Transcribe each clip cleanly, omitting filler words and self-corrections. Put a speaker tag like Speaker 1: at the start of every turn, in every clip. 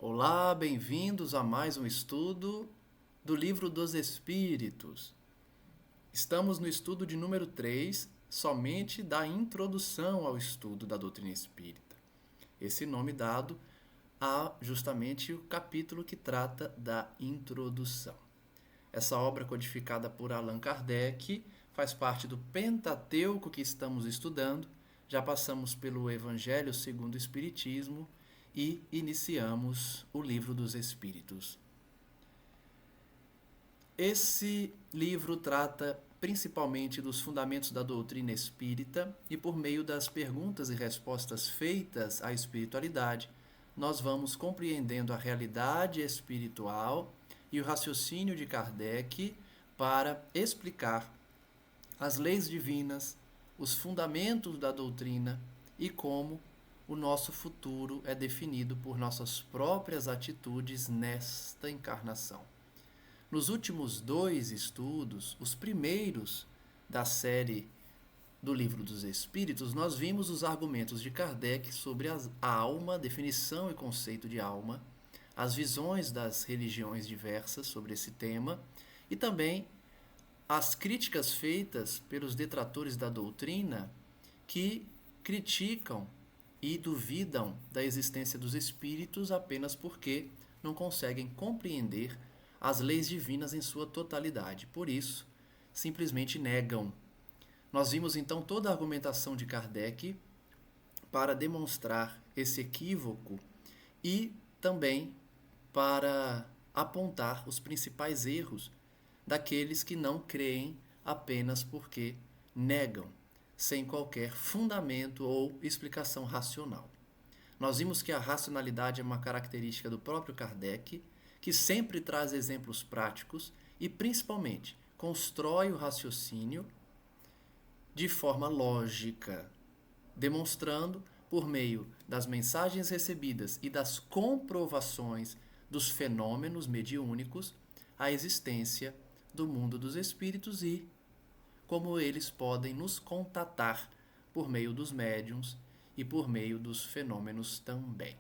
Speaker 1: Olá, bem-vindos a mais um estudo do Livro dos Espíritos. Estamos no estudo de número 3, somente da introdução ao estudo da doutrina espírita. Esse nome dado a justamente o capítulo que trata da introdução. Essa obra codificada por Allan Kardec faz parte do Pentateuco que estamos estudando. Já passamos pelo Evangelho segundo o Espiritismo e iniciamos o Livro dos Espíritos. Esse livro trata principalmente dos fundamentos da doutrina espírita e, por meio das perguntas e respostas feitas à espiritualidade, nós vamos compreendendo a realidade espiritual e o raciocínio de Kardec para explicar as leis divinas, os fundamentos da doutrina e como o nosso futuro é definido por nossas próprias atitudes nesta encarnação. Nos últimos 2 estudos, os primeiros da série do Livro dos Espíritos, nós vimos os argumentos de Kardec sobre a alma, definição e conceito de alma, as visões das religiões diversas sobre esse tema e também as críticas feitas pelos detratores da doutrina que criticam e duvidam da existência dos espíritos apenas porque não conseguem compreender as leis divinas em sua totalidade. Por isso, simplesmente negam. Nós vimos então toda a argumentação de Kardec para demonstrar esse equívoco e também para apontar os principais erros daqueles que não creem apenas porque negam, sem qualquer fundamento ou explicação racional. Nós vimos que a racionalidade é uma característica do próprio Kardec, que sempre traz exemplos práticos e, principalmente, constrói o raciocínio de forma lógica, demonstrando, por meio das mensagens recebidas e das comprovações dos fenômenos mediúnicos, a existência do mundo dos espíritos e como eles podem nos contatar por meio dos médiuns e por meio dos fenômenos também.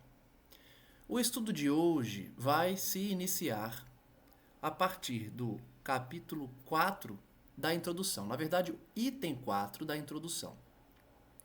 Speaker 1: O estudo de hoje vai se iniciar a partir do capítulo 4 da introdução. Na verdade, o item 4 da introdução.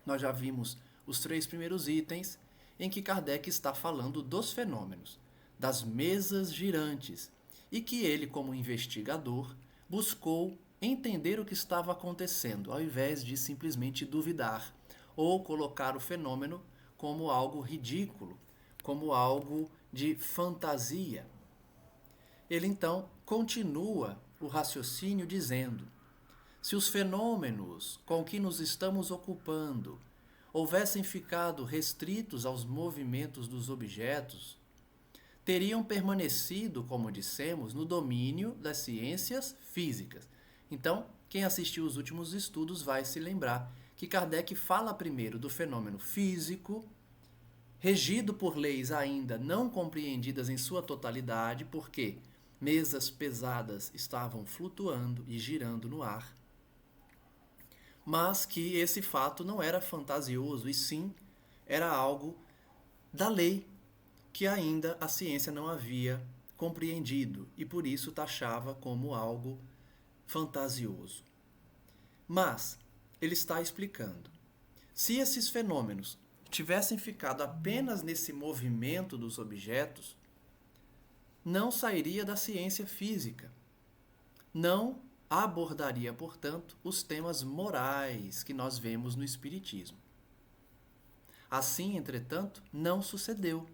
Speaker 1: Nós já vimos os 3 primeiros itens em que Kardec está falando dos fenômenos, das mesas girantes, e que ele, como investigador, buscou entender o que estava acontecendo, ao invés de simplesmente duvidar ou colocar o fenômeno como algo ridículo, como algo de fantasia. Ele então continua o raciocínio dizendo: se os fenômenos com que nos estamos ocupando houvessem ficado restritos aos movimentos dos objetos, teriam permanecido, como dissemos, no domínio das ciências físicas. Então, quem assistiu os últimos estudos vai se lembrar que Kardec fala primeiro do fenômeno físico, regido por leis ainda não compreendidas em sua totalidade, porque mesas pesadas estavam flutuando e girando no ar, mas que esse fato não era fantasioso, e sim era algo da lei que ainda a ciência não havia compreendido e por isso taxava como algo fantasioso. Mas ele está explicando: se esses fenômenos tivessem ficado apenas nesse movimento dos objetos, não sairia da ciência física. Não abordaria, portanto, os temas morais que nós vemos no Espiritismo. Assim, entretanto, não sucedeu.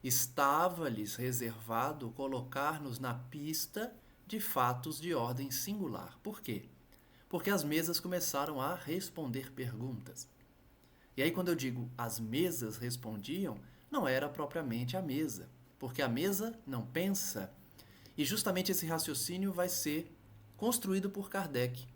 Speaker 1: Estava-lhes reservado colocar-nos na pista de fatos de ordem singular. Por quê? Porque as mesas começaram a responder perguntas. E aí, quando eu digo as mesas respondiam, não era propriamente a mesa, porque a mesa não pensa. E justamente esse raciocínio vai ser construído por Kardec.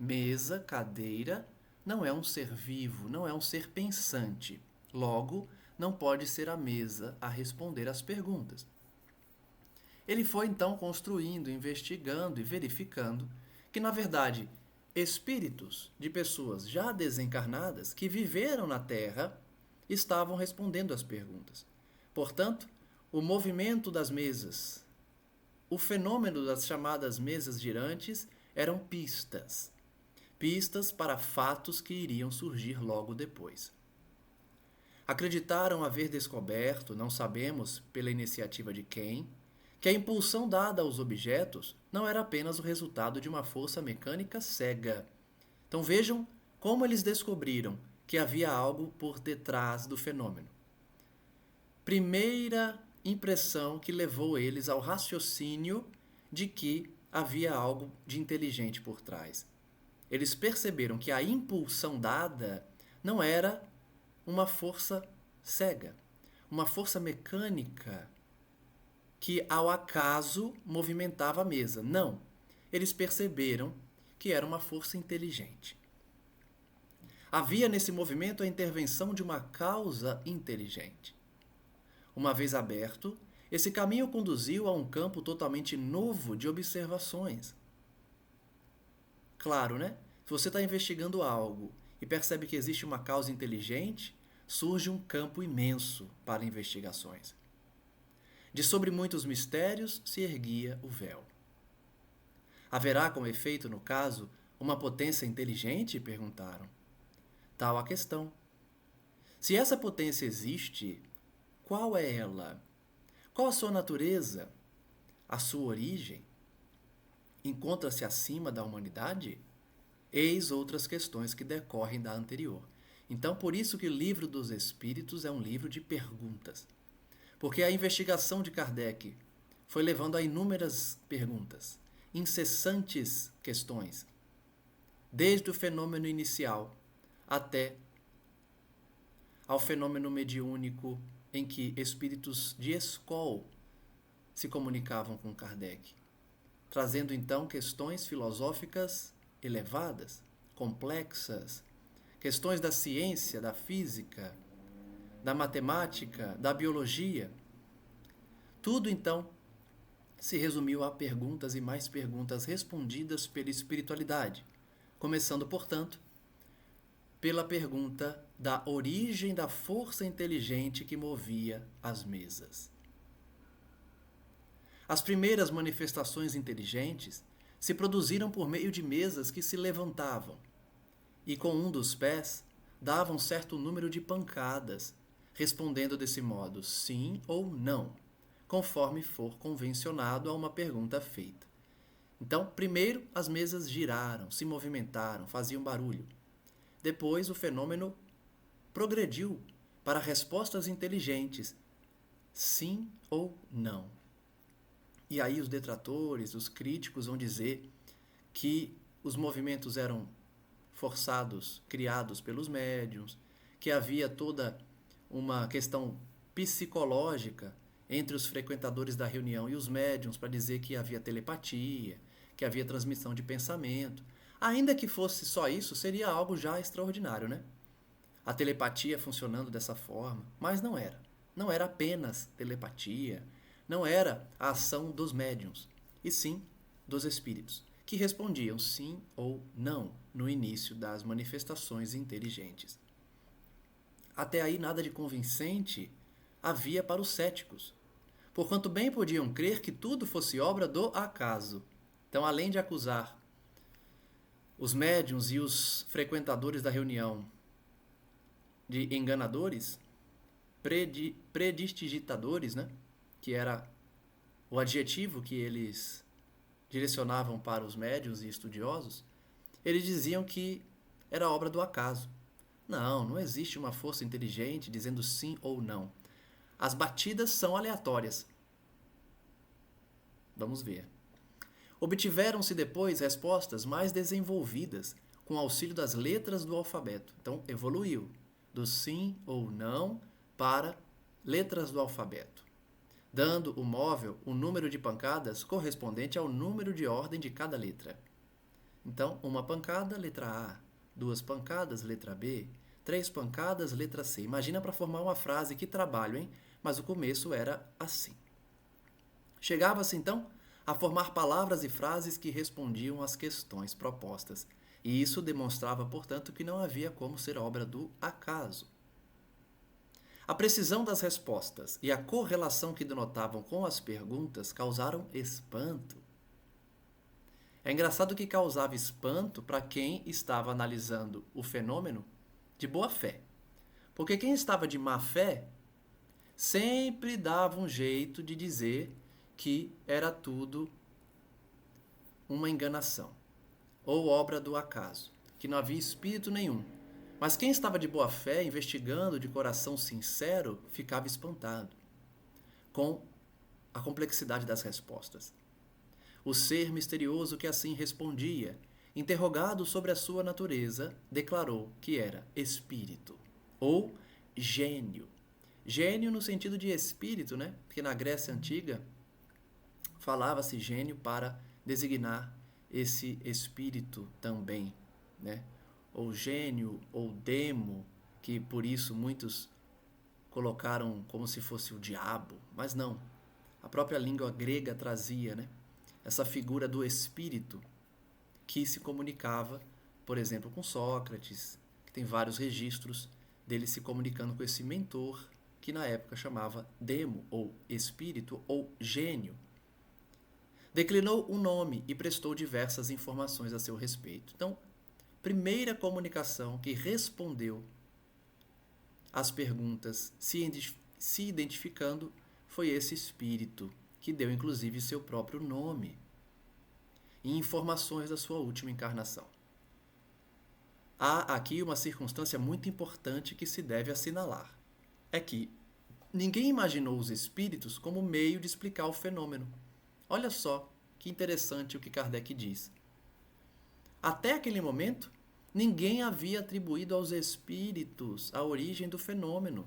Speaker 1: Mesa, cadeira, não é um ser vivo, não é um ser pensante. Logo, não pode ser a mesa a responder às perguntas. Ele foi então construindo, investigando e verificando que, na verdade, espíritos de pessoas já desencarnadas que viveram na Terra estavam respondendo às perguntas. Portanto, o movimento das mesas, o fenômeno das chamadas mesas girantes eram pistas. Pistas para fatos que iriam surgir logo depois. Acreditaram haver descoberto, não sabemos pela iniciativa de quem, que a impulsão dada aos objetos não era apenas o resultado de uma força mecânica cega. Então vejam como eles descobriram que havia algo por detrás do fenômeno. Primeira impressão que levou eles ao raciocínio de que havia algo de inteligente por trás. Eles perceberam que a impulsão dada não era uma força cega, uma força mecânica que ao acaso movimentava a mesa. Não, eles perceberam que era uma força inteligente. Havia nesse movimento a intervenção de uma causa inteligente. Uma vez aberto, esse caminho conduziu a um campo totalmente novo de observações. Claro, né? Se você está investigando algo e percebe que existe uma causa inteligente, surge um campo imenso para investigações. De sobre muitos mistérios se erguia o véu. Haverá, como efeito, no caso, uma potência inteligente? Perguntaram. Tal a questão. Se essa potência existe, qual é ela? Qual a sua natureza? A sua origem? Encontra-se acima da humanidade? Eis outras questões que decorrem da anterior. Então, por isso que o Livro dos Espíritos é um livro de perguntas. Porque a investigação de Kardec foi levando a inúmeras perguntas, incessantes questões, desde o fenômeno inicial até ao fenômeno mediúnico em que espíritos de escol se comunicavam com Kardec, trazendo então questões filosóficas elevadas, complexas, questões da ciência, da física, da matemática, da biologia. Tudo então se resumiu a perguntas e mais perguntas respondidas pela espiritualidade, começando, portanto, pela pergunta da origem da força inteligente que movia as mesas. As primeiras manifestações inteligentes se produziram por meio de mesas que se levantavam e com um dos pés davam certo número de pancadas, respondendo desse modo sim ou não, conforme for convencionado a uma pergunta feita. Então, primeiro as mesas giraram, se movimentaram, faziam barulho. Depois o fenômeno progrediu para respostas inteligentes, sim ou não. E aí os detratores, os críticos vão dizer que os movimentos eram forçados, criados pelos médiuns, que havia toda uma questão psicológica entre os frequentadores da reunião e os médiuns para dizer que havia telepatia, que havia transmissão de pensamento. Ainda que fosse só isso, seria algo já extraordinário, né? A telepatia funcionando dessa forma, mas não era. Não era apenas telepatia, não era a ação dos médiuns, e sim dos espíritos, que respondiam sim ou não no início das manifestações inteligentes. Até aí nada de convincente havia para os céticos, porquanto bem podiam crer que tudo fosse obra do acaso. Então, além de acusar os médiuns e os frequentadores da reunião de enganadores, prestidigitadores, né? Que era o adjetivo que eles direcionavam para os médiuns e estudiosos, eles diziam que era obra do acaso. Não existe uma força inteligente dizendo sim ou não. As batidas são aleatórias. Vamos ver. Obtiveram-se depois respostas mais desenvolvidas com auxílio das letras do alfabeto. Então, evoluiu do sim ou não para letras do alfabeto, dando o móvel o número de pancadas correspondente ao número de ordem de cada letra. Então, uma pancada, letra A, duas pancadas, letra B, três pancadas, letra C. Imagina para formar uma frase, que trabalho, hein? Mas o começo era assim. Chegava-se, então, a formar palavras e frases que respondiam às questões propostas. E isso demonstrava, portanto, que não havia como ser obra do acaso. A precisão das respostas e a correlação que denotavam com as perguntas causaram espanto. É engraçado que causava espanto para quem estava analisando o fenômeno de boa fé. Porque quem estava de má fé sempre dava um jeito de dizer que era tudo uma enganação ou obra do acaso, que não havia espírito nenhum. Mas quem estava de boa fé, investigando de coração sincero, ficava espantado com a complexidade das respostas. O ser misterioso que assim respondia, interrogado sobre a sua natureza, declarou que era espírito ou gênio. Gênio no sentido de espírito, né? Porque na Grécia Antiga falava-se gênio para designar esse espírito também, né? Ou gênio, ou demo, que por isso muitos colocaram como se fosse o diabo, mas não. A própria língua grega trazia, né, essa figura do espírito que se comunicava, por exemplo, com Sócrates, que tem vários registros dele se comunicando com esse mentor, que na época chamava demo, ou espírito, ou gênio. Declinou o nome e prestou diversas informações a seu respeito. Então, primeira comunicação que respondeu às perguntas se identificando foi esse espírito, que deu inclusive seu próprio nome e informações da sua última encarnação. Há aqui uma circunstância muito importante que se deve assinalar. É que ninguém imaginou os espíritos como meio de explicar o fenômeno. Olha só que interessante o que Kardec diz. Até aquele momento, ninguém havia atribuído aos espíritos a origem do fenômeno.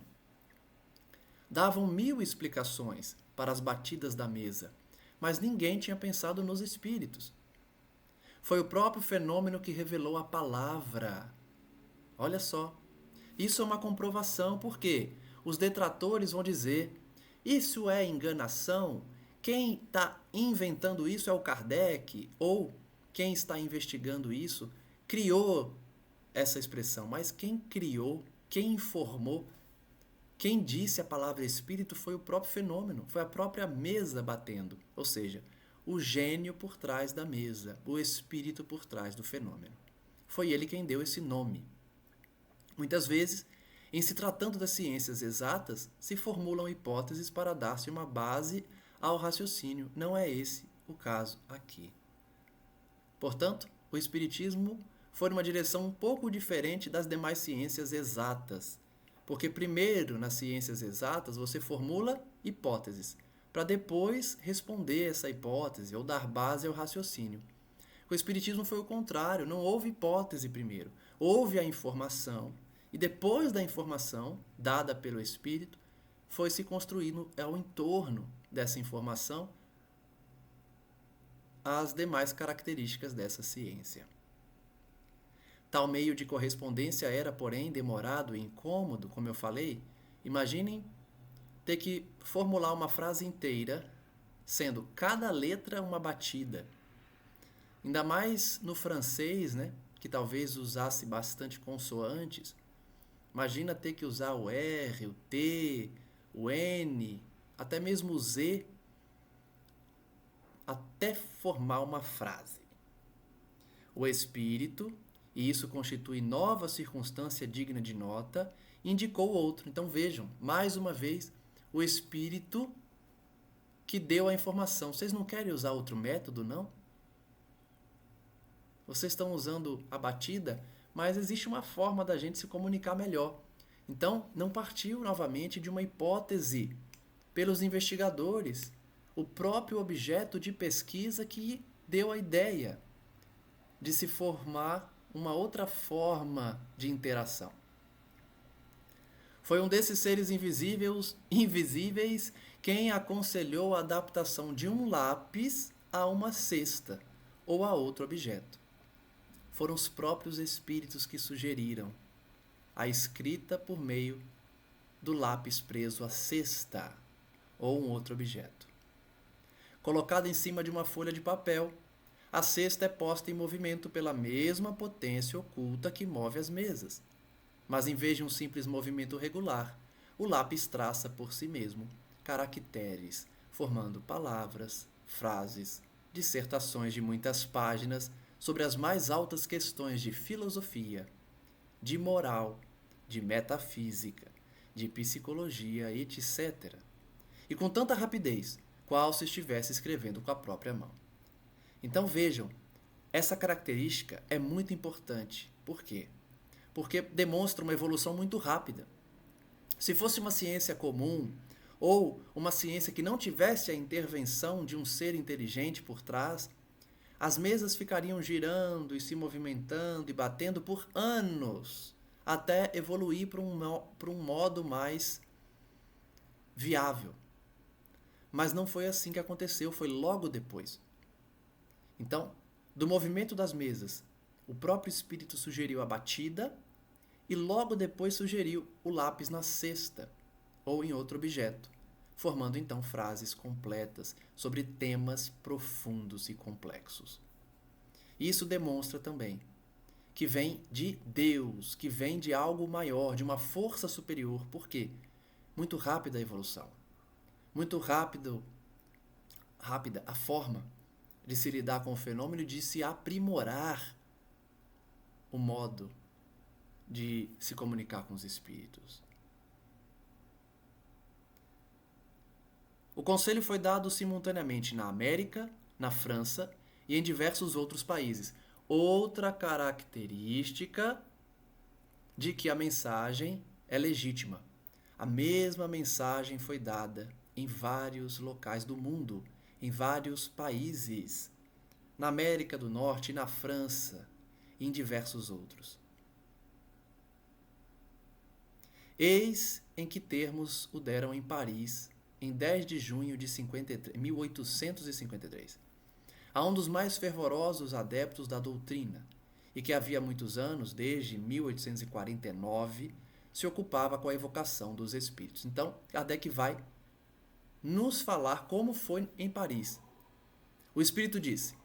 Speaker 1: Davam 1000 explicações para as batidas da mesa, mas ninguém tinha pensado nos espíritos. Foi o próprio fenômeno que revelou a palavra. Olha só, isso é uma comprovação, porque os detratores vão dizer: isso é enganação? Quem está inventando isso é o Kardec, ou quem está investigando isso criou essa expressão. Mas quem criou, quem informou, quem disse a palavra espírito foi o próprio fenômeno, foi a própria mesa batendo. Ou seja, o gênio por trás da mesa, o espírito por trás do fenômeno. Foi ele quem deu esse nome. Muitas vezes, em se tratando das ciências exatas, se formulam hipóteses para dar-se uma base ao raciocínio. Não é esse o caso aqui. Portanto, o espiritismo foi numa direção um pouco diferente das demais ciências exatas. Porque primeiro, nas ciências exatas, você formula hipóteses, para depois responder essa hipótese ou dar base ao raciocínio. O espiritismo foi o contrário, não houve hipótese primeiro. Houve a informação, e depois da informação dada pelo espírito, foi se construindo ao entorno dessa informação as demais características dessa ciência. Tal meio de correspondência era, porém, demorado e incômodo, como eu falei. Imaginem ter que formular uma frase inteira, sendo cada letra uma batida. Ainda mais no francês, né, que talvez usasse bastante consoantes. Imagina ter que usar o R, o T, o N, até mesmo o Z, até formar uma frase. O espírito, e isso constitui nova circunstância digna de nota, indicou outro. Então vejam, mais uma vez, o espírito que deu a informação. Vocês não querem usar outro método, não? Vocês estão usando a batida, mas existe uma forma da gente se comunicar melhor. Então, não partiu novamente de uma hipótese pelos investigadores, o próprio objeto de pesquisa que deu a ideia de se formar uma outra forma de interação. Foi um desses seres invisíveis quem aconselhou a adaptação de um lápis a uma cesta ou a outro objeto. Foram os próprios espíritos que sugeriram a escrita por meio do lápis preso à cesta ou um outro objeto. Colocada em cima de uma folha de papel, a cesta é posta em movimento pela mesma potência oculta que move as mesas. Mas em vez de um simples movimento regular, o lápis traça por si mesmo caracteres, formando palavras, frases, dissertações de muitas páginas sobre as mais altas questões de filosofia, de moral, de metafísica, de psicologia, etc. E com tanta rapidez, qual se estivesse escrevendo com a própria mão. Então vejam, essa característica é muito importante. Por quê? Porque demonstra uma evolução muito rápida. Se fosse uma ciência comum, ou uma ciência que não tivesse a intervenção de um ser inteligente por trás, as mesas ficariam girando e se movimentando e batendo por anos, até evoluir para um modo mais viável. Mas não foi assim que aconteceu, foi logo depois. Então, do movimento das mesas, o próprio espírito sugeriu a batida e logo depois sugeriu o lápis na cesta ou em outro objeto, formando então frases completas sobre temas profundos e complexos. Isso demonstra também que vem de Deus, que vem de algo maior, de uma força superior. Por quê? Muito rápida a evolução. Muito rápida a forma de se lidar com o fenômeno e de se aprimorar o modo de se comunicar com os espíritos. O conselho foi dado simultaneamente na América, na França e em diversos outros países. Outra característica de que a mensagem é legítima. A mesma mensagem foi dada em vários locais do mundo, em vários países, na América do Norte, na França e em diversos outros. Eis em que termos o deram em Paris, em 10 de junho de 1853, a um dos mais fervorosos adeptos da doutrina, e que havia muitos anos, desde 1849, se ocupava com a evocação dos espíritos. Então, Kardec vai nos falar como foi em Paris. O espírito disse: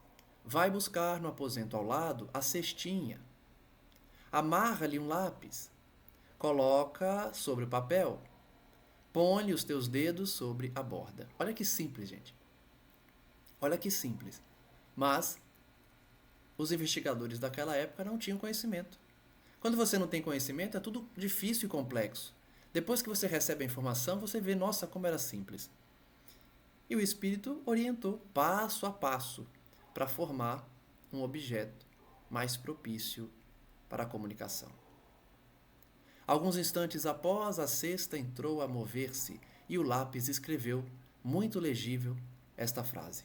Speaker 1: vai buscar no aposento ao lado a cestinha, amarra-lhe um lápis, coloca sobre o papel, põe-lhe os teus dedos sobre a borda. Olha que simples, gente. Olha que simples. Mas os investigadores daquela época não tinham conhecimento. Quando você não tem conhecimento, é tudo difícil e complexo. Depois que você recebe a informação, você vê, nossa, como era simples. E o espírito orientou passo a passo para formar um objeto mais propício para a comunicação. Alguns instantes após, a cesta entrou a mover-se e o lápis escreveu, muito legível, esta frase: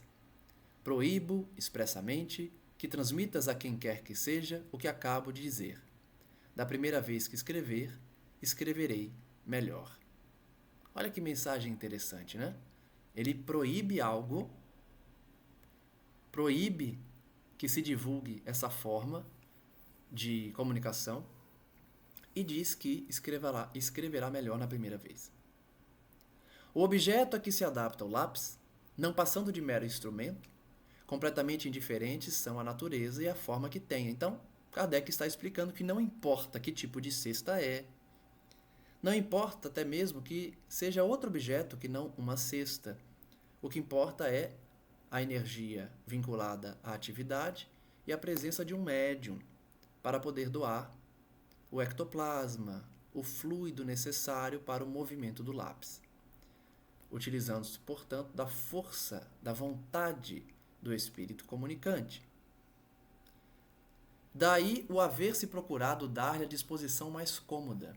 Speaker 1: proíbo expressamente que transmitas a quem quer que seja o que acabo de dizer. Da primeira vez que escrever, escreverei melhor. Olha que mensagem interessante, né? Ele proíbe algo, proíbe que se divulgue essa forma de comunicação e diz que escreverá melhor na primeira vez. O objeto a que se adapta o lápis, não passando de mero instrumento, completamente indiferentes são a natureza e a forma que tem. Então, Kardec está explicando que não importa que tipo de cesta é, não importa até mesmo que seja outro objeto que não uma cesta. O que importa é a energia vinculada à atividade e a presença de um médium para poder doar o ectoplasma, o fluido necessário para o movimento do lápis, utilizando-se, portanto, da força, da vontade do espírito comunicante. Daí o haver se procurado dar-lhe a disposição mais cômoda.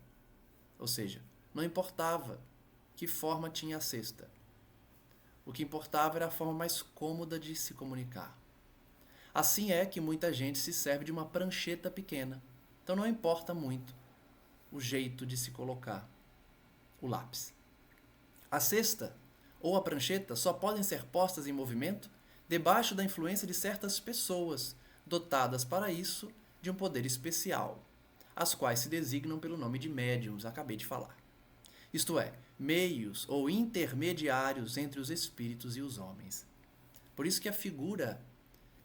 Speaker 1: Ou seja, não importava que forma tinha a cesta. O que importava era a forma mais cômoda de se comunicar. Assim é que muita gente se serve de uma prancheta pequena. Então não importa muito o jeito de se colocar o lápis. A cesta ou a prancheta só podem ser postas em movimento debaixo da influência de certas pessoas, dotadas para isso de um poder especial, as quais se designam pelo nome de médiums, acabei de falar. Isto é, meios ou intermediários entre os espíritos e os homens. Por isso que a figura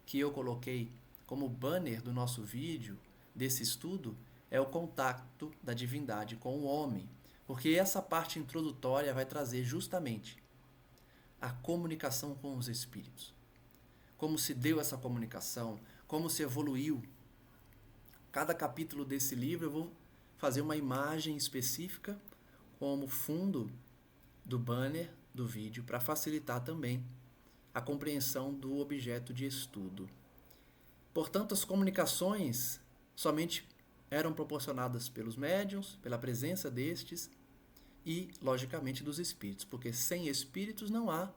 Speaker 1: que eu coloquei como banner do nosso vídeo, desse estudo, é o contato da divindade com o homem, Porque essa parte introdutória vai trazer justamente a comunicação com os espíritos. Como se deu essa comunicação, como se evoluiu. Cada capítulo desse livro eu vou fazer uma imagem específica como fundo do banner do vídeo para facilitar também a compreensão do objeto de estudo. Portanto, as comunicações somente eram proporcionadas pelos médiuns, pela presença destes e, logicamente, dos espíritos, porque sem espíritos não há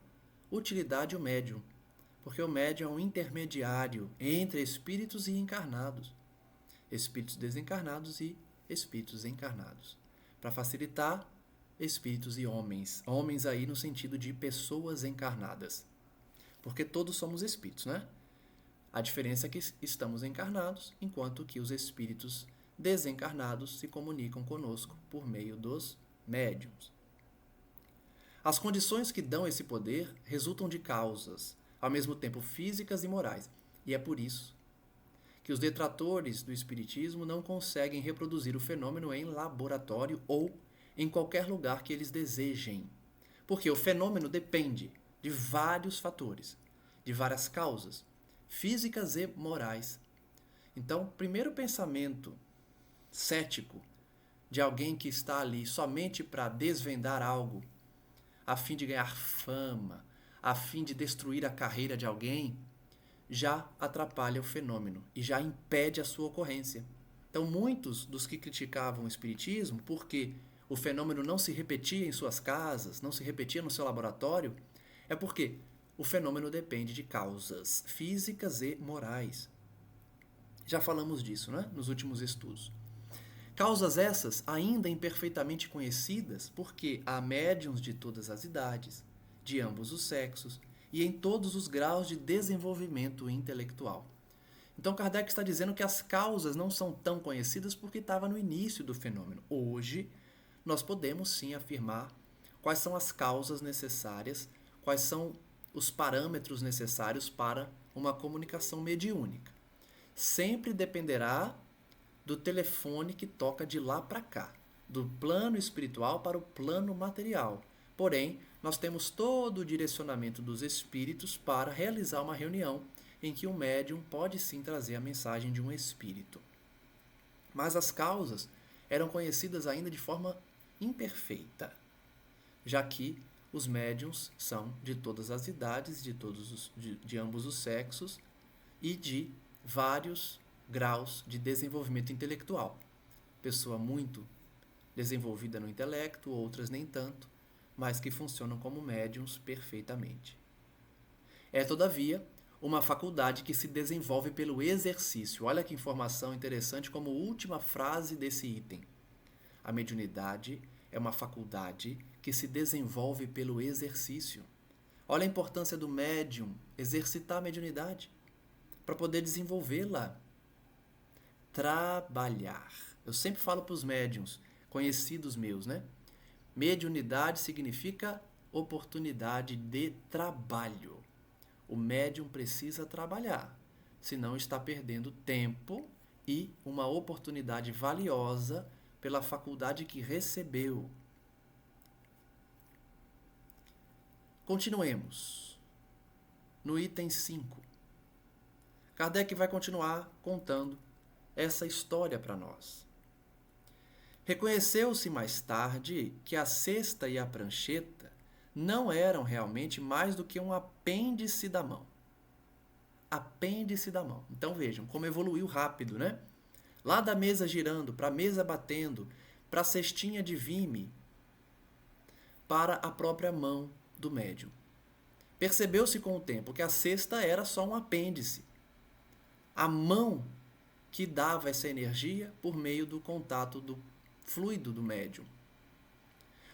Speaker 1: utilidade o médium, porque o médium é um intermediário entre espíritos e encarnados, espíritos desencarnados e espíritos encarnados, para facilitar espíritos e homens, homens aí no sentido de pessoas encarnadas, porque todos somos espíritos, né? A diferença é que estamos encarnados, enquanto que os espíritos desencarnados se comunicam conosco por meio dos médiuns. As condições que dão esse poder resultam de causas, ao mesmo tempo físicas e morais, e é por isso que os detratores do espiritismo não conseguem reproduzir o fenômeno em laboratório ou em qualquer lugar que eles desejem, porque o fenômeno depende de vários fatores, de várias causas, físicas e morais. Então, o primeiro pensamento cético de alguém que está ali somente para desvendar algo, a fim de ganhar fama, a fim de destruir a carreira de alguém, já atrapalha o fenômeno e já impede a sua ocorrência. Então, muitos dos que criticavam o espiritismo, porque o fenômeno não se repetia em suas casas, não se repetia no seu laboratório, é porque o fenômeno depende de causas físicas e morais. Já falamos disso, né, nos últimos estudos. Causas essas ainda imperfeitamente conhecidas, porque há médiuns de todas as idades, de ambos os sexos e em todos os graus de desenvolvimento intelectual. Então Kardec está dizendo que as causas não são tão conhecidas porque estava no início do fenômeno. Hoje, nós podemos sim afirmar quais são as causas necessárias, quais são os parâmetros necessários para uma comunicação mediúnica. Sempre dependerá do telefone que toca de lá para cá, do plano espiritual para o plano material. Porém, nós temos todo o direcionamento dos espíritos para realizar uma reunião em que o médium pode sim trazer a mensagem de um espírito. Mas as causas eram conhecidas ainda de forma imperfeita, já que os médiuns são de todas as idades, de ambos os sexos e de vários graus de desenvolvimento intelectual. Pessoa muito desenvolvida no intelecto, outras nem tanto, mas que funcionam como médiuns perfeitamente. É, todavia, uma faculdade que se desenvolve pelo exercício. Olha que informação interessante como última frase desse item. A mediunidade é uma faculdade que se desenvolve pelo exercício. Olha a importância do médium exercitar a mediunidade para poder desenvolvê-la. Trabalhar. Eu sempre falo para os médiuns, conhecidos meus, né? Mediunidade significa oportunidade de trabalho. O médium precisa trabalhar, senão está perdendo tempo e uma oportunidade valiosa pela faculdade que recebeu. Continuemos. No item 5. Kardec vai continuar contando essa história para nós. Reconheceu-se mais tarde que a cesta e a prancheta não eram realmente mais do que um apêndice da mão. Apêndice da mão. Então vejam como evoluiu rápido, né? Lá da mesa girando, para a mesa batendo, para a cestinha de vime, para a própria mão do médium. Percebeu-se com o tempo que a cesta era só um apêndice. A mão que dava essa energia por meio do contato do fluido do médium.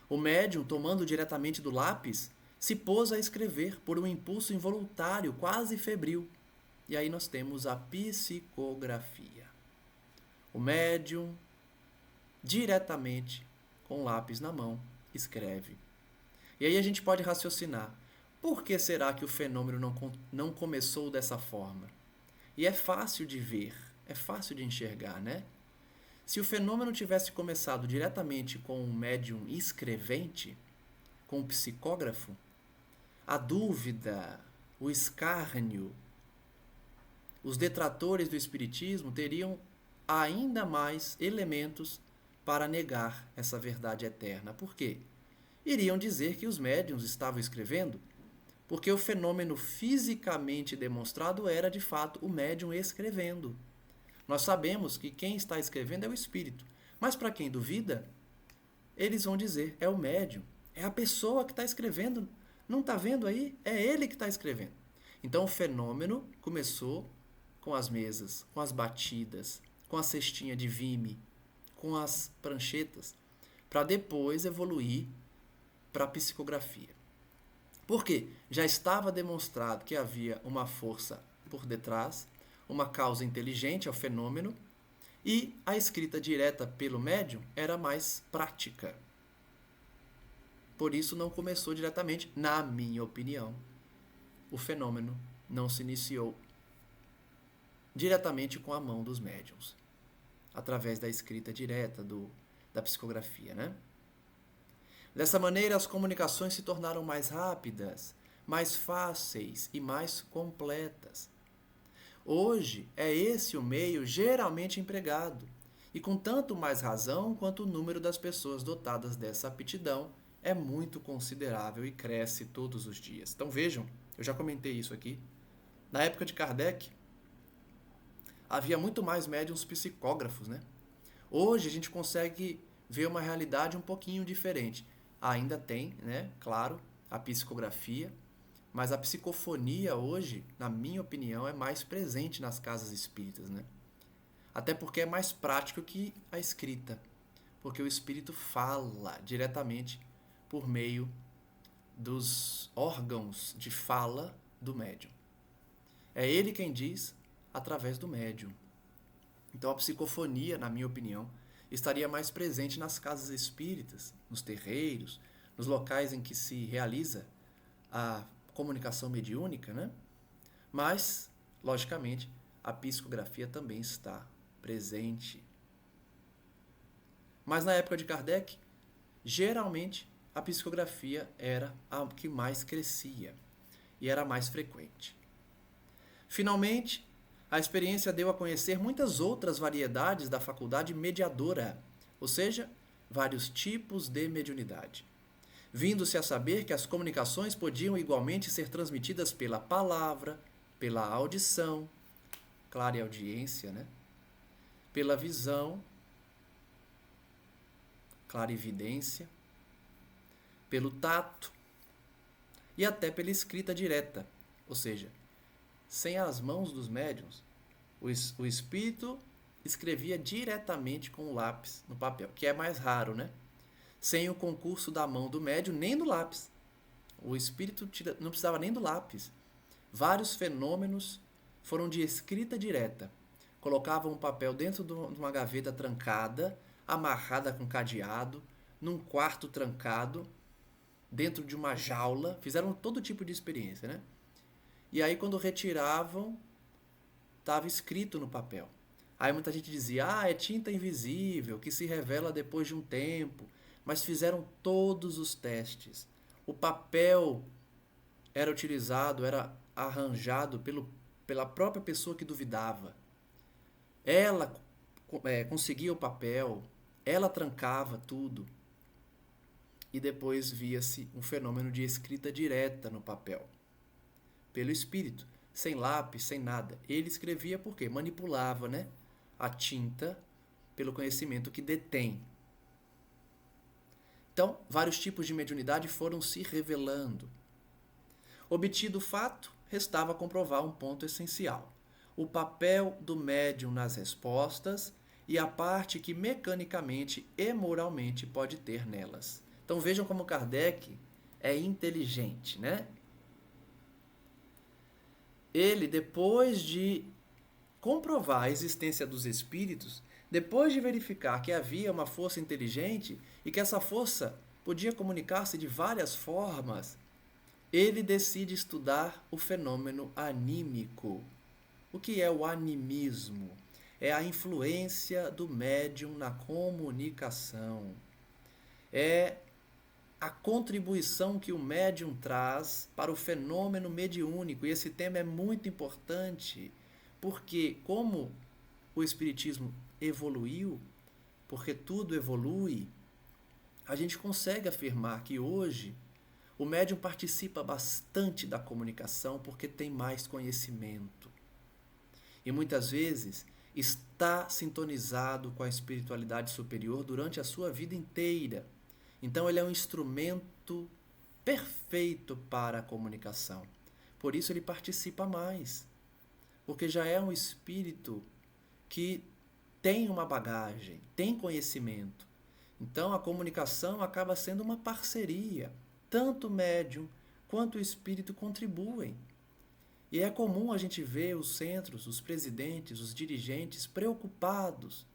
Speaker 1: O médium, tomando diretamente do lápis, se pôs a escrever por um impulso involuntário, quase febril. E aí nós temos a psicografia. O médium, diretamente, com o lápis na mão, escreve. E aí a gente pode raciocinar. Por que será que o fenômeno não começou dessa forma? E é fácil de ver, é fácil de enxergar, né? Se o fenômeno tivesse começado diretamente com um médium escrevente, com um psicógrafo, a dúvida, o escárnio, os detratores do espiritismo teriam ainda mais elementos para negar essa verdade eterna. Por quê? Iriam dizer que os médiuns estavam escrevendo porque o fenômeno fisicamente demonstrado era, de fato, o médium escrevendo. Nós sabemos que quem está escrevendo é o espírito. Mas para quem duvida, eles vão dizer, é o médium, é a pessoa que está escrevendo. Não está vendo aí? É ele que está escrevendo. Então o fenômeno começou com as mesas, com as batidas, com a cestinha de vime, com as pranchetas, para depois evoluir para a psicografia. Por quê? Já estava demonstrado que havia uma força por detrás, uma causa inteligente ao fenômeno, e a escrita direta pelo médium era mais prática. Por isso não começou diretamente, na minha opinião. O fenômeno não se iniciou diretamente com a mão dos médiuns, através da escrita direta, da psicografia, né? Dessa maneira, as comunicações se tornaram mais rápidas, mais fáceis e mais completas. Hoje é esse o meio geralmente empregado, e com tanto mais razão quanto o número das pessoas dotadas dessa aptidão é muito considerável e cresce todos os dias. Então vejam, eu já comentei isso aqui. Na época de Kardec, havia muito mais médiuns psicógrafos, né? Hoje a gente consegue ver uma realidade um pouquinho diferente. Ainda tem, né, claro, a psicografia, mas a psicofonia hoje, na minha opinião, é mais presente nas casas espíritas, né? Até porque é mais prático que a escrita, porque o espírito fala diretamente por meio dos órgãos de fala do médium. É ele quem diz através do médium. Então a psicofonia, na minha opinião, estaria mais presente nas casas espíritas, nos terreiros, nos locais em que se realiza a comunicação mediúnica, né? Mas, logicamente, a psicografia também está presente. Mas na época de Kardec, geralmente a psicografia era a que mais crescia e era mais frequente. Finalmente, a experiência deu a conhecer muitas outras variedades da faculdade mediadora, ou seja, vários tipos de mediunidade, vindo-se a saber que as comunicações podiam igualmente ser transmitidas pela palavra, pela audição, clareaudiência, né? Pela visão, clarividência, pelo tato e até pela escrita direta, ou seja, sem as mãos dos médiuns, o espírito escrevia diretamente com o lápis no papel, que é mais raro, né? Sem o concurso da mão do médium, nem do lápis. O espírito não precisava nem do lápis. Vários fenômenos foram de escrita direta. Colocavam um papel dentro de uma gaveta trancada, amarrada com cadeado, num quarto trancado, dentro de uma jaula. Fizeram todo tipo de experiência, né? E aí, quando retiravam, estava escrito no papel. Aí muita gente dizia, é tinta invisível, que se revela depois de um tempo. Mas fizeram todos os testes. O papel era utilizado, era arranjado pela própria pessoa que duvidava. Ela conseguia o papel, ela trancava tudo. E depois via-se um fenômeno de escrita direta no papel. Pelo espírito, sem lápis, sem nada. Ele escrevia por quê? Manipulava, né? A tinta pelo conhecimento que detém. Então, vários tipos de mediunidade foram se revelando. Obtido o fato, restava comprovar um ponto essencial: o papel do médium nas respostas e a parte que mecanicamente e moralmente pode ter nelas. Então vejam como Kardec é inteligente, né? Ele, depois de comprovar a existência dos espíritos, depois de verificar que havia uma força inteligente e que essa força podia comunicar-se de várias formas, ele decide estudar o fenômeno anímico. O que é o animismo? é a influência do médium na comunicação. É a contribuição que o médium traz para o fenômeno mediúnico. E esse tema é muito importante, porque como o Espiritismo evoluiu, porque tudo evolui, a gente consegue afirmar que hoje o médium participa bastante da comunicação porque tem mais conhecimento. E muitas vezes está sintonizado com a espiritualidade superior durante a sua vida inteira. Então ele é um instrumento perfeito para a comunicação. Por isso ele participa mais. Porque já é um espírito que tem uma bagagem, tem conhecimento. Então a comunicação acaba sendo uma parceria. Tanto o médium quanto o espírito contribuem. E é comum a gente ver os centros, os presidentes, os dirigentes preocupados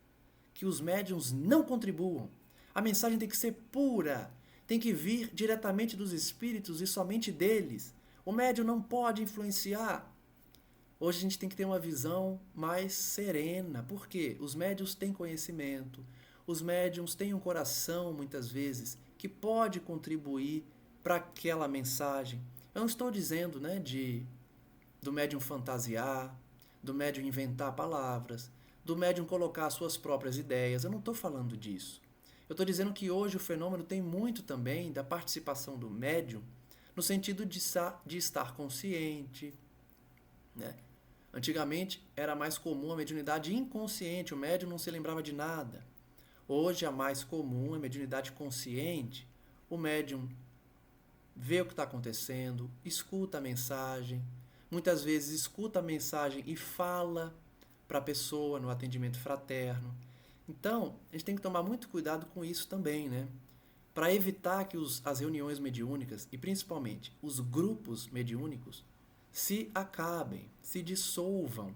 Speaker 1: que os médiums não contribuam. A mensagem tem que ser pura, tem que vir diretamente dos espíritos e somente deles. O médium não pode influenciar. Hoje a gente tem que ter uma visão mais serena, porque os médiuns têm conhecimento, os médiuns têm um coração, muitas vezes, que pode contribuir para aquela mensagem. Eu não estou dizendo, do médium fantasiar, do médium inventar palavras, do médium colocar suas próprias ideias. Eu não estou falando disso. Eu estou dizendo que hoje o fenômeno tem muito também da participação do médium no sentido de estar consciente. Antigamente era mais comum a mediunidade inconsciente, o médium não se lembrava de nada. Hoje a mais comum é a mediunidade consciente. O médium vê o que está acontecendo, escuta a mensagem, muitas vezes escuta a mensagem e fala para a pessoa no atendimento fraterno. Então, a gente tem que tomar muito cuidado com isso também, para evitar que as reuniões mediúnicas, e principalmente os grupos mediúnicos, se acabem, se dissolvam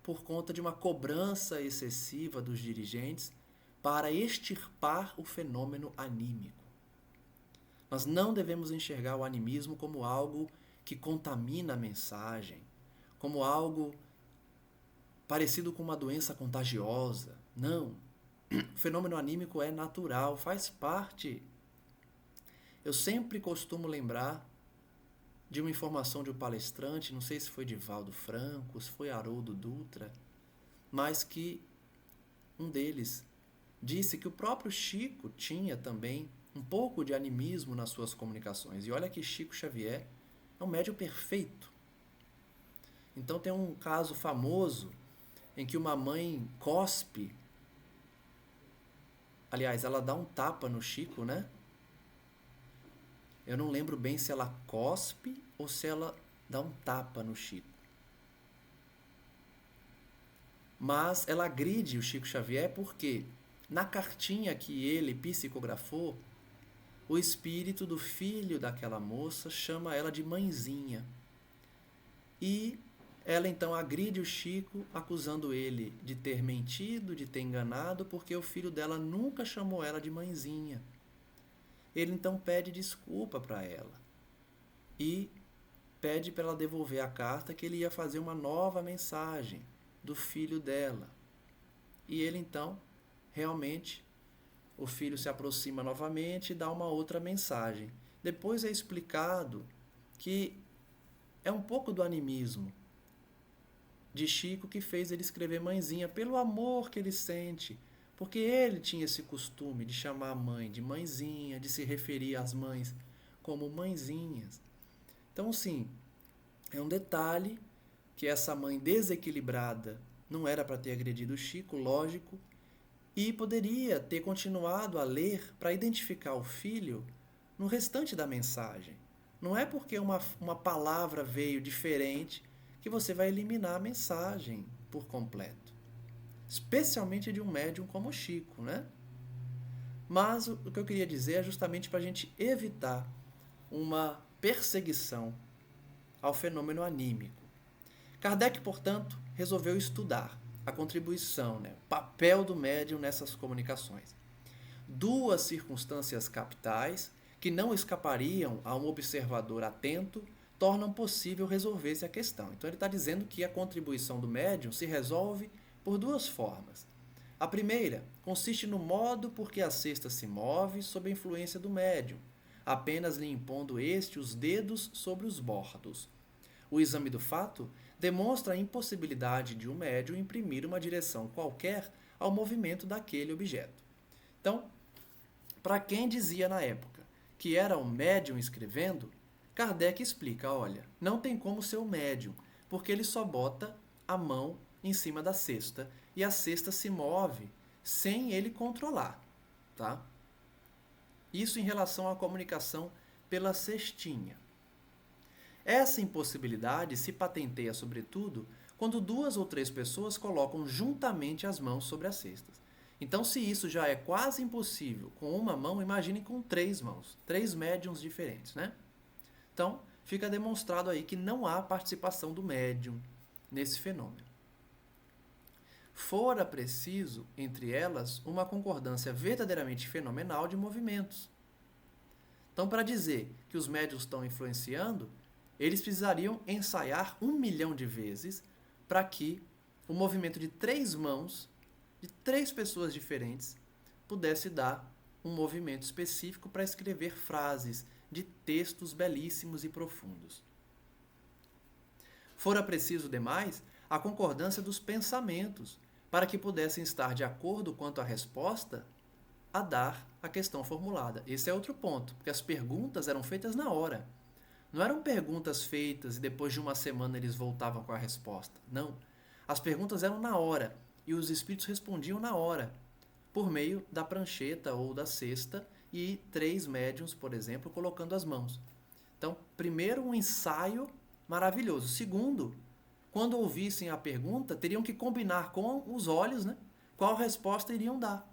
Speaker 1: por conta de uma cobrança excessiva dos dirigentes para extirpar o fenômeno anímico. Nós não devemos enxergar o animismo como algo que contamina a mensagem, como algo parecido com uma doença contagiosa. Não. O fenômeno anímico é natural, faz parte. Eu sempre costumo lembrar de uma informação de um palestrante, não sei se foi Divaldo Franco, se foi Haroldo Dutra, mas que um deles disse que o próprio Chico tinha também um pouco de animismo nas suas comunicações. E olha que Chico Xavier é um médium perfeito. Então tem um caso famoso em que uma mãe cospe, aliás, ela dá um tapa no Chico, Eu não lembro bem se ela cospe ou se ela dá um tapa no Chico. Mas ela agride o Chico Xavier porque na cartinha que ele psicografou, o espírito do filho daquela moça chama ela de mãezinha. E ela então agride o Chico, acusando ele de ter mentido, de ter enganado, porque o filho dela nunca chamou ela de mãezinha. Ele então pede desculpa para ela e pede para ela devolver a carta, que ele ia fazer uma nova mensagem do filho dela. E ele então, realmente, o filho se aproxima novamente e dá uma outra mensagem. Depois é explicado que é um pouco do animismo de Chico que fez ele escrever mãezinha, pelo amor que ele sente, porque ele tinha esse costume de chamar a mãe de mãezinha, de se referir às mães como mãezinhas. Então, sim, é um detalhe que essa mãe desequilibrada não era para ter agredido o Chico, lógico, e poderia ter continuado a ler para identificar o filho no restante da mensagem. Não é porque uma palavra veio diferente que você vai eliminar a mensagem por completo. Especialmente de um médium como o Chico, Mas o que eu queria dizer é justamente para a gente evitar uma perseguição ao fenômeno anímico. Kardec, portanto, resolveu estudar a contribuição, o papel do médium nessas comunicações. Duas circunstâncias capitais que não escapariam a um observador atento tornam possível resolver-se a questão. Então ele está dizendo que a contribuição do médium se resolve por duas formas. A primeira consiste no modo por que a cesta se move sob a influência do médium, apenas lhe impondo este os dedos sobre os bordos. O exame do fato demonstra a impossibilidade de um médium imprimir uma direção qualquer ao movimento daquele objeto. Então, para quem dizia na época que era um médium escrevendo, Kardec explica, olha, não tem como ser um médium, porque ele só bota a mão em cima da cesta e a cesta se move sem ele controlar, tá? Isso em relação à comunicação pela cestinha. Essa impossibilidade se patenteia, sobretudo, quando 2 ou 3 pessoas colocam juntamente as mãos sobre as cestas. Então, se isso já é quase impossível com uma mão, imagine com 3 mãos, 3 médiums diferentes, né? Então, fica demonstrado aí que não há participação do médium nesse fenômeno. Fora preciso, entre elas, uma concordância verdadeiramente fenomenal de movimentos. Então, para dizer que os médiuns estão influenciando, eles precisariam ensaiar 1 milhão de vezes para que o movimento de 3 mãos, de 3 pessoas diferentes, pudesse dar um movimento específico para escrever frases de textos belíssimos e profundos. Fora preciso, demais, a concordância dos pensamentos, para que pudessem estar de acordo quanto à resposta a dar à questão formulada. Esse é outro ponto, porque as perguntas eram feitas na hora. Não eram perguntas feitas e depois de uma semana eles voltavam com a resposta. Não. As perguntas eram na hora e os espíritos respondiam na hora, por meio da prancheta ou da cesta e 3 médiuns, por exemplo, colocando as mãos. Então, primeiro, um ensaio maravilhoso. Segundo, quando ouvissem a pergunta, teriam que combinar com os olhos, né, qual resposta iriam dar.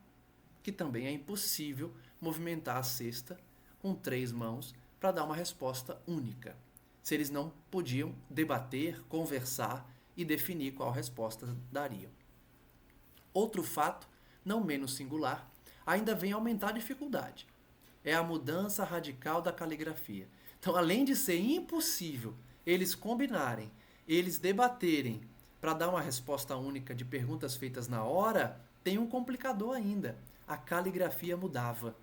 Speaker 1: Que também é impossível movimentar a cesta com 3 mãos para dar uma resposta única, se eles não podiam debater, conversar e definir qual resposta dariam. Outro fato, não menos singular, ainda vem aumentar a dificuldade. É a mudança radical da caligrafia. Então, além de ser impossível eles combinarem, eles debaterem para dar uma resposta única de perguntas feitas na hora, tem um complicador ainda. A caligrafia mudava.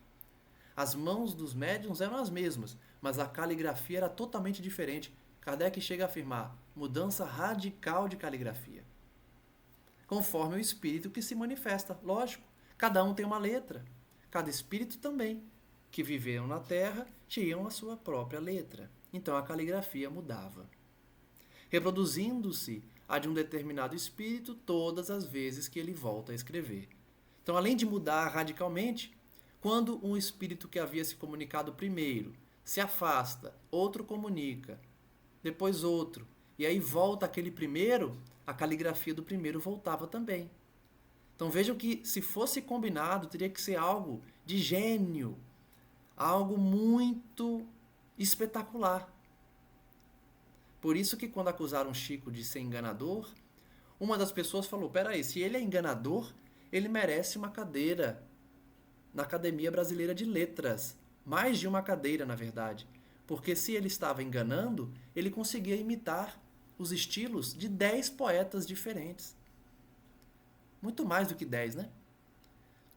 Speaker 1: As mãos dos médiuns eram as mesmas, mas a caligrafia era totalmente diferente. Kardec chega a afirmar mudança radical de caligrafia. Conforme o espírito que se manifesta. Lógico, cada um tem uma letra. Cada espírito também, que viveram na Terra, tinham a sua própria letra. Então a caligrafia mudava, reproduzindo-se a de um determinado espírito todas as vezes que ele volta a escrever. Então, além de mudar radicalmente, quando um espírito que havia se comunicado primeiro se afasta, outro comunica, depois outro, e aí volta aquele primeiro, a caligrafia do primeiro voltava também. Então vejam que, se fosse combinado, teria que ser algo de gênio, algo muito espetacular. Por isso que, quando acusaram Chico de ser enganador, uma das pessoas falou, peraí, se ele é enganador, ele merece uma cadeira na Academia Brasileira de Letras. Mais de uma cadeira, na verdade. Porque se ele estava enganando, ele conseguia imitar os estilos de 10 poetas diferentes. Muito mais do que 10, né?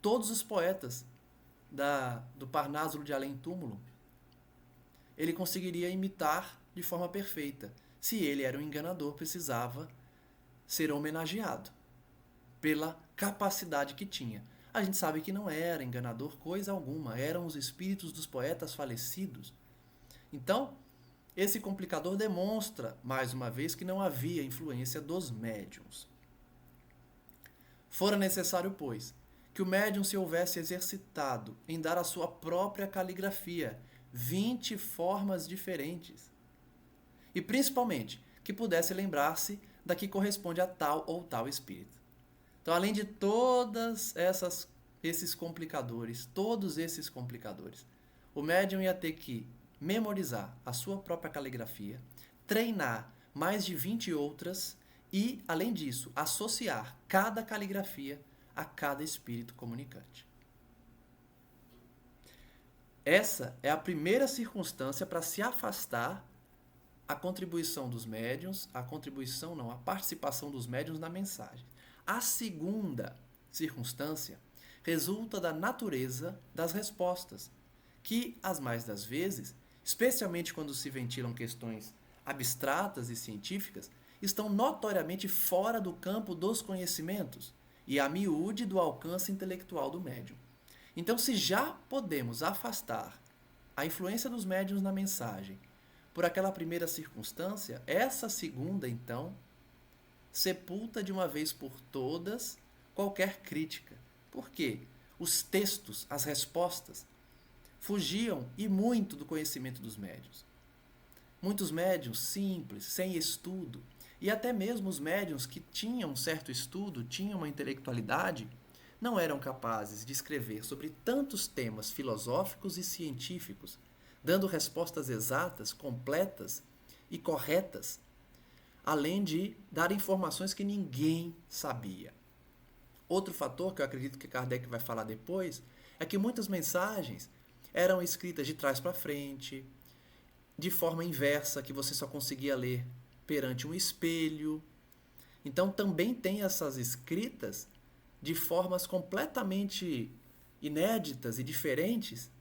Speaker 1: Todos os poetas do Parnásulo de Além Túmulo, ele conseguiria imitar de forma perfeita. Se ele era um enganador, precisava ser homenageado pela capacidade que tinha. A gente sabe que não era enganador coisa alguma, eram os espíritos dos poetas falecidos. Então, esse complicador demonstra, mais uma vez, que não havia influência dos médiuns. Fora necessário, pois, que o médium se houvesse exercitado em dar a sua própria caligrafia, 20 formas diferentes. E, principalmente, que pudesse lembrar-se da que corresponde a tal ou tal espírito. Então, além de todos esses complicadores, o médium ia ter que memorizar a sua própria caligrafia, treinar mais de 20 outras e, além disso, associar cada caligrafia a cada espírito comunicante. Essa é a primeira circunstância para se afastar a contribuição dos médiuns, a participação dos médiuns na mensagem. A segunda circunstância resulta da natureza das respostas, que, as mais das vezes, especialmente quando se ventilam questões abstratas e científicas, estão notoriamente fora do campo dos conhecimentos e a miúde do alcance intelectual do médium. Então, se já podemos afastar a influência dos médiuns na mensagem por aquela primeira circunstância, essa segunda, então, sepulta de uma vez por todas qualquer crítica. Por quê? Os textos, as respostas, fugiam e muito do conhecimento dos médiuns. Muitos médiuns simples, sem estudo, e até mesmo os médiuns que tinham um certo estudo, tinham uma intelectualidade, não eram capazes de escrever sobre tantos temas filosóficos e científicos, dando respostas exatas, completas e corretas, além de dar informações que ninguém sabia. Outro fator que eu acredito que Kardec vai falar depois é que muitas mensagens eram escritas de trás para frente, de forma inversa, que você só conseguia ler perante um espelho. Então também tem essas escritas de formas completamente inéditas e diferentes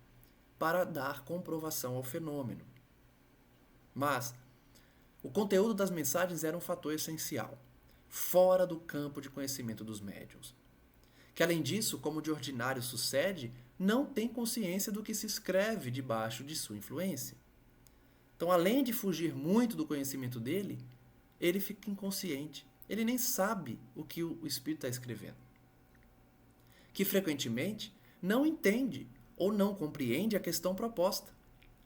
Speaker 1: para dar comprovação ao fenômeno. Mas o conteúdo das mensagens era um fator essencial, fora do campo de conhecimento dos médiuns. Que além disso, como de ordinário sucede, não tem consciência do que se escreve debaixo de sua influência. Então, além de fugir muito do conhecimento dele, ele fica inconsciente. Ele nem sabe o que o espírito está escrevendo. Que frequentemente não entende ou não compreende a questão proposta.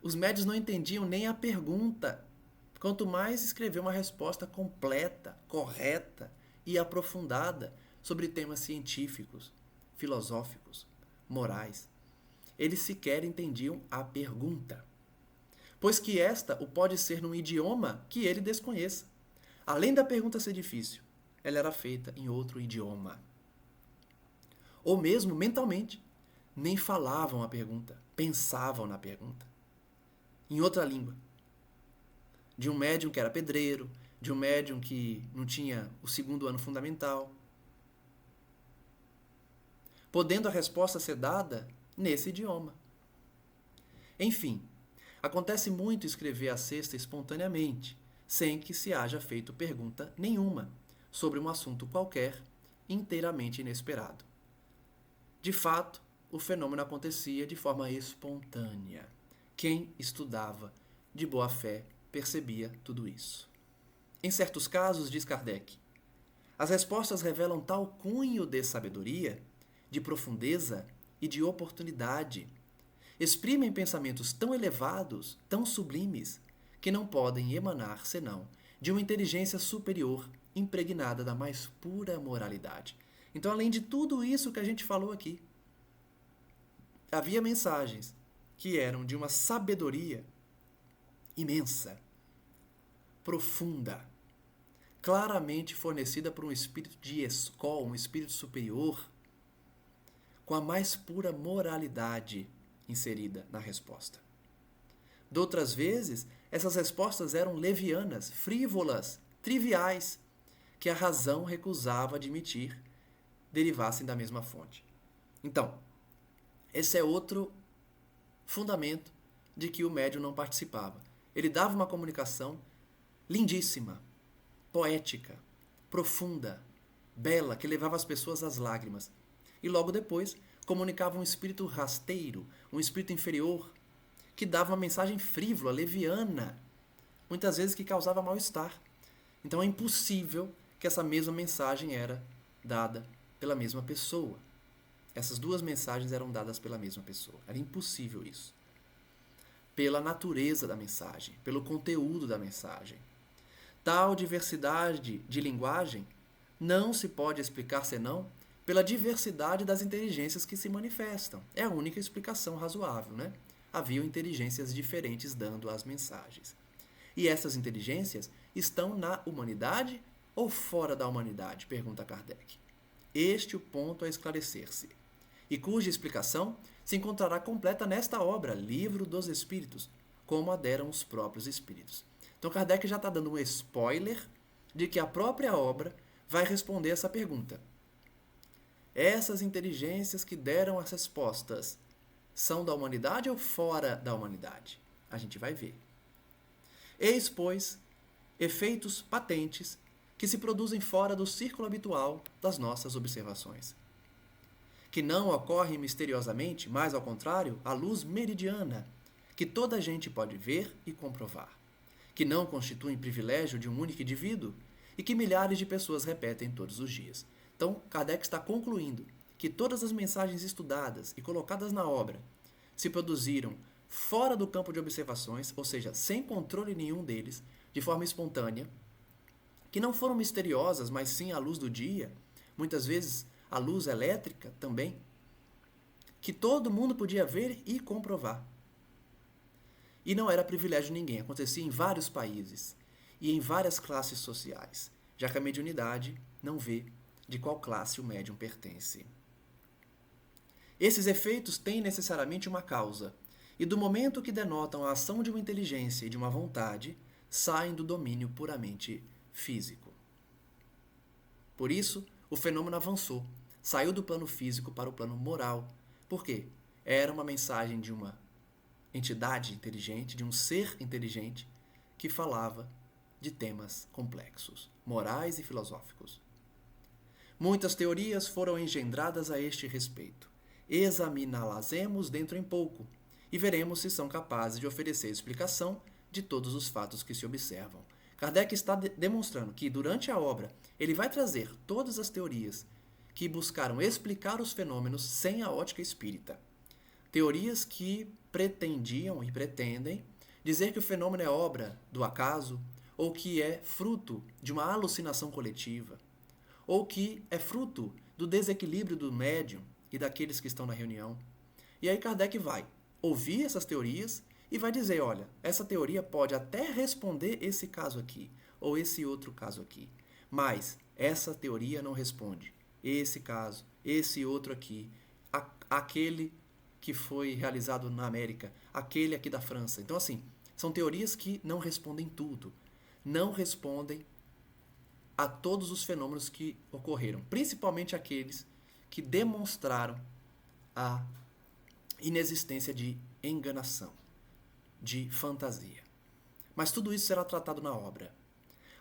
Speaker 1: Os médiuns não entendiam nem a pergunta, quanto mais escrever uma resposta completa, correta e aprofundada sobre temas científicos, filosóficos, morais. Eles sequer entendiam a pergunta, pois que esta o pode ser num idioma que ele desconheça. Além da pergunta ser difícil, ela era feita em outro idioma. Ou mesmo mentalmente, nem falavam a pergunta, pensavam na pergunta. Em outra língua. De um médium que era pedreiro, de um médium que não tinha o 2º ano fundamental. Podendo a resposta ser dada nesse idioma. Enfim, acontece muito escrever a cesta espontaneamente, sem que se haja feito pergunta nenhuma sobre um assunto qualquer, inteiramente inesperado. De fato, o fenômeno acontecia de forma espontânea. Quem estudava de boa fé percebia tudo isso. Em certos casos, diz Kardec, as respostas revelam tal cunho de sabedoria, de profundeza e de oportunidade. Exprimem pensamentos tão elevados, tão sublimes, que não podem emanar senão de uma inteligência superior impregnada da mais pura moralidade. Então, além de tudo isso que a gente falou aqui, havia mensagens que eram de uma sabedoria imensa, profunda, claramente fornecida por um espírito de escola, um espírito superior, com a mais pura moralidade inserida na resposta. De outras vezes, essas respostas eram levianas, frívolas, triviais, que a razão recusava admitir derivassem da mesma fonte. Então, esse é outro fundamento de que o médium não participava. Ele dava uma comunicação lindíssima, poética, profunda, bela, que levava as pessoas às lágrimas. E logo depois comunicava um espírito rasteiro, um espírito inferior, que dava uma mensagem frívola, leviana, muitas vezes que causava mal-estar. Então é impossível que essa mesma mensagem era dada pela mesma pessoa. Essas duas mensagens eram dadas pela mesma pessoa. Era impossível isso. Pela natureza da mensagem, pelo conteúdo da mensagem. Tal diversidade de linguagem não se pode explicar senão pela diversidade das inteligências que se manifestam. É a única explicação razoável, né? Haviam inteligências diferentes dando as mensagens. E essas inteligências estão na humanidade ou fora da humanidade? Pergunta Kardec. Este é o ponto a esclarecer-se, e cuja explicação se encontrará completa nesta obra, Livro dos Espíritos, como a deram os próprios Espíritos. Então Kardec já está dando um spoiler de que a própria obra vai responder essa pergunta. Essas inteligências que deram as respostas são da humanidade ou fora da humanidade? A gente vai ver. Eis, pois, efeitos patentes que se produzem fora do círculo habitual das nossas observações. Que não ocorrem misteriosamente, mas, ao contrário, à luz meridiana, que toda a gente pode ver e comprovar. Que não constituem privilégio de um único indivíduo e que milhares de pessoas repetem todos os dias. Então, Kardec está concluindo que todas as mensagens estudadas e colocadas na obra se produziram fora do campo de observações, ou seja, sem controle nenhum deles, de forma espontânea, que não foram misteriosas, mas sim à luz do dia, muitas vezes a luz elétrica também, que todo mundo podia ver e comprovar. E não era privilégio de ninguém, acontecia em vários países e em várias classes sociais, já que a mediunidade não vê de qual classe o médium pertence. Esses efeitos têm necessariamente uma causa, e do momento que denotam a ação de uma inteligência e de uma vontade, saem do domínio puramente físico. Por isso, o fenômeno avançou, saiu do plano físico para o plano moral. Por quê? Era uma mensagem de uma entidade inteligente, de um ser inteligente, que falava de temas complexos, morais e filosóficos. Muitas teorias foram engendradas a este respeito. Examiná-las-emos dentro em pouco, e veremos se são capazes de oferecer explicação de todos os fatos que se observam. Kardec está demonstrando que, durante a obra, ele vai trazer todas as teorias que buscaram explicar os fenômenos sem a ótica espírita. Teorias que pretendiam e pretendem dizer que o fenômeno é obra do acaso, ou que é fruto de uma alucinação coletiva, ou que é fruto do desequilíbrio do médium e daqueles que estão na reunião. E aí Kardec vai ouvir essas teorias e vai dizer, olha, essa teoria pode até responder esse caso aqui, ou esse outro caso aqui, mas essa teoria não responde esse caso, esse outro aqui, aquele que foi realizado na América, aquele aqui da França. Então, assim, são teorias que não respondem tudo, não respondem a todos os fenômenos que ocorreram, principalmente aqueles que demonstraram a inexistência de enganação, de fantasia. Mas tudo isso será tratado na obra.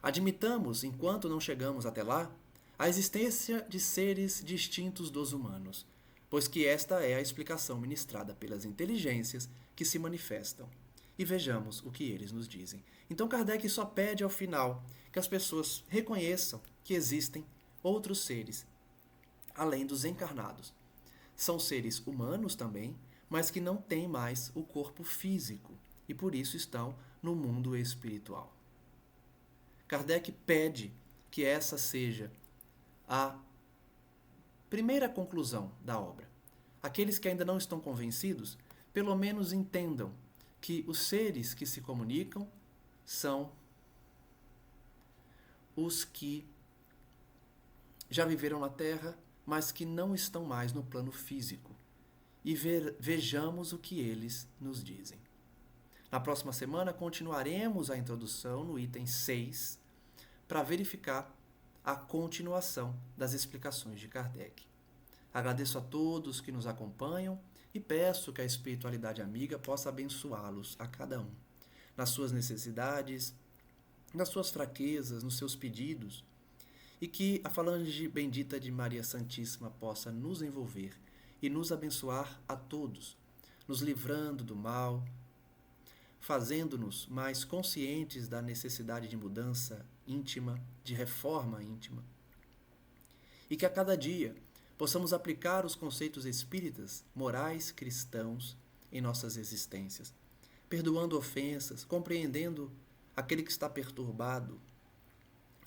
Speaker 1: Admitamos, enquanto não chegamos até lá, a existência de seres distintos dos humanos, pois que esta é a explicação ministrada pelas inteligências que se manifestam. E vejamos o que eles nos dizem. Então Kardec só pede ao final que as pessoas reconheçam que existem outros seres, além dos encarnados. São seres humanos também, mas que não têm mais o corpo físico e por isso estão no mundo espiritual. Kardec pede que essa seja a primeira conclusão da obra. Aqueles que ainda não estão convencidos, pelo menos entendam que os seres que se comunicam são os que já viveram na Terra, mas que não estão mais no plano físico. E vejamos o que eles nos dizem. Na próxima semana continuaremos a introdução no item 6 para verificar a continuação das explicações de Kardec. Agradeço a todos que nos acompanham e peço que a espiritualidade amiga possa abençoá-los a cada um, nas suas necessidades, nas suas fraquezas, nos seus pedidos, e que a falange bendita de Maria Santíssima possa nos envolver e nos abençoar a todos, nos livrando do mal, fazendo-nos mais conscientes da necessidade de mudança íntima, de reforma íntima. E que a cada dia possamos aplicar os conceitos espíritas, morais, cristãos em nossas existências, perdoando ofensas, compreendendo aquele que está perturbado,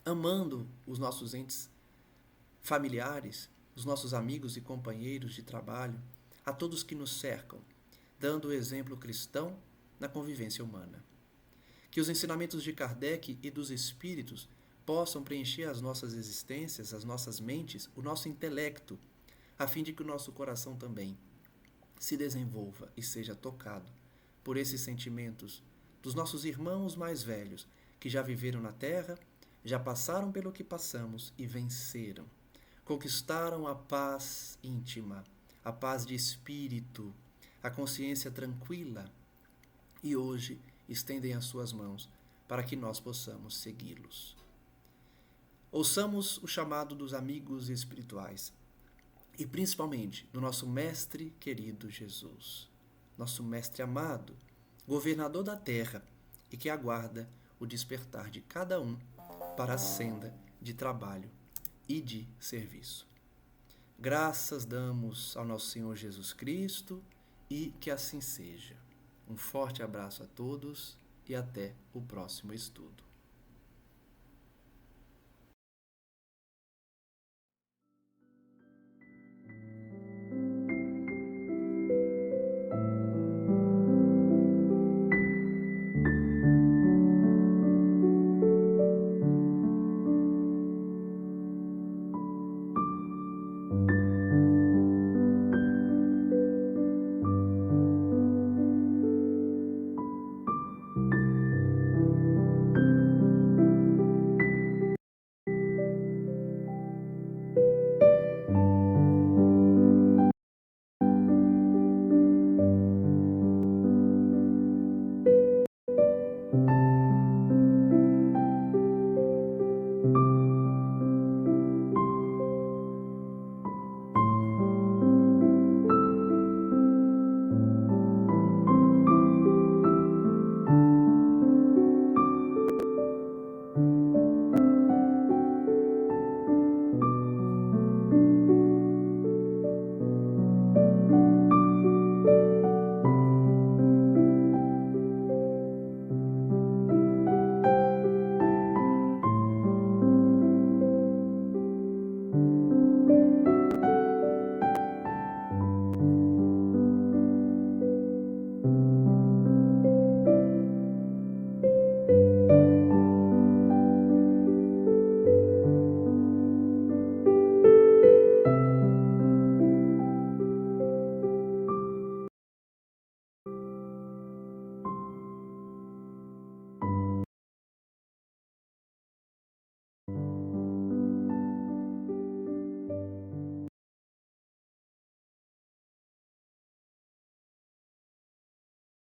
Speaker 1: amando os nossos entes familiares, os nossos amigos e companheiros de trabalho, a todos que nos cercam, dando o exemplo cristão na convivência humana. Que os ensinamentos de Kardec e dos espíritos possam preencher as nossas existências, as nossas mentes, o nosso intelecto, a fim de que o nosso coração também se desenvolva e seja tocado por esses sentimentos dos nossos irmãos mais velhos, que já viveram na Terra, já passaram pelo que passamos e venceram. conquistaram a paz íntima, a paz de espírito, a consciência tranquila e hoje estendem as suas mãos para que nós possamos segui-los. Ouçamos o chamado dos amigos espirituais e principalmente do nosso Mestre querido Jesus, nosso Mestre amado, governador da terra e que aguarda o despertar de cada um para a senda de trabalho e de serviço. Graças damos ao nosso Senhor Jesus Cristo e que assim seja. Um forte abraço a todos e até o próximo estudo.